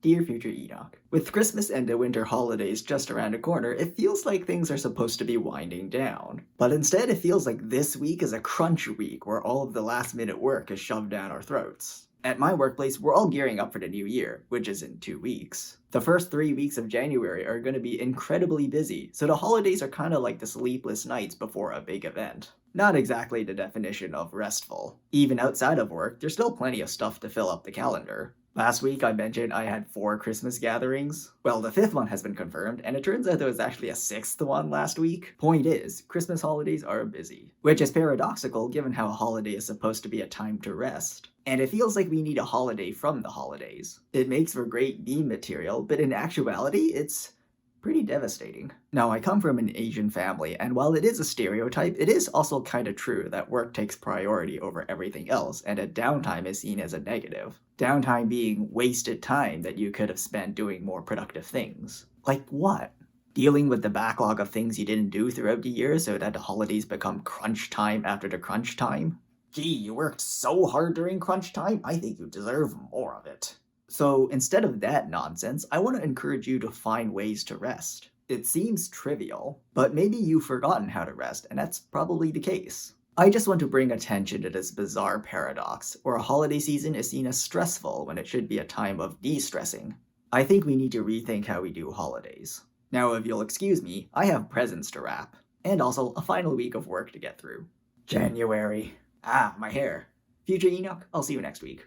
Dear Future Enoch, with Christmas and the winter holidays just around the corner, it feels like things are supposed to be winding down. But instead, it feels like this week is a crunch week where all of the last minute work is shoved down our throats. At my workplace, we're all gearing up for the new year, which is in 2 weeks. The first 3 weeks of January are going to be incredibly busy, so the holidays are kind of like the sleepless nights before a big event. Not exactly the definition of restful. Even outside of work, there's still plenty of stuff to fill up the calendar. Last week I mentioned I had 4 Christmas gatherings. Well, the 5th one has been confirmed, and it turns out there was actually a 6th one last week. Point is, Christmas holidays are busy. Which is paradoxical given how a holiday is supposed to be a time to rest. And it feels like we need a holiday from the holidays. It makes for great meme material, but in actuality, it's pretty devastating. Now, I come from an Asian family, and while it is a stereotype, it is also kind of true that work takes priority over everything else, and that downtime is seen as a negative. Downtime being wasted time that you could have spent doing more productive things. Like what? Dealing with the backlog of things you didn't do throughout the year so that the holidays become crunch time after the crunch time? Gee, you worked so hard during crunch time, I think you deserve more of it. So instead of that nonsense, I want to encourage you to find ways to rest. It seems trivial, but maybe you've forgotten how to rest, and that's probably the case. I just want to bring attention to this bizarre paradox, where a holiday season is seen as stressful when it should be a time of de-stressing. I think we need to rethink how we do holidays. Now, if you'll excuse me, I have presents to wrap, and also a final week of work to get through. January. Ah, my hair. Future Enoch, I'll see you next week.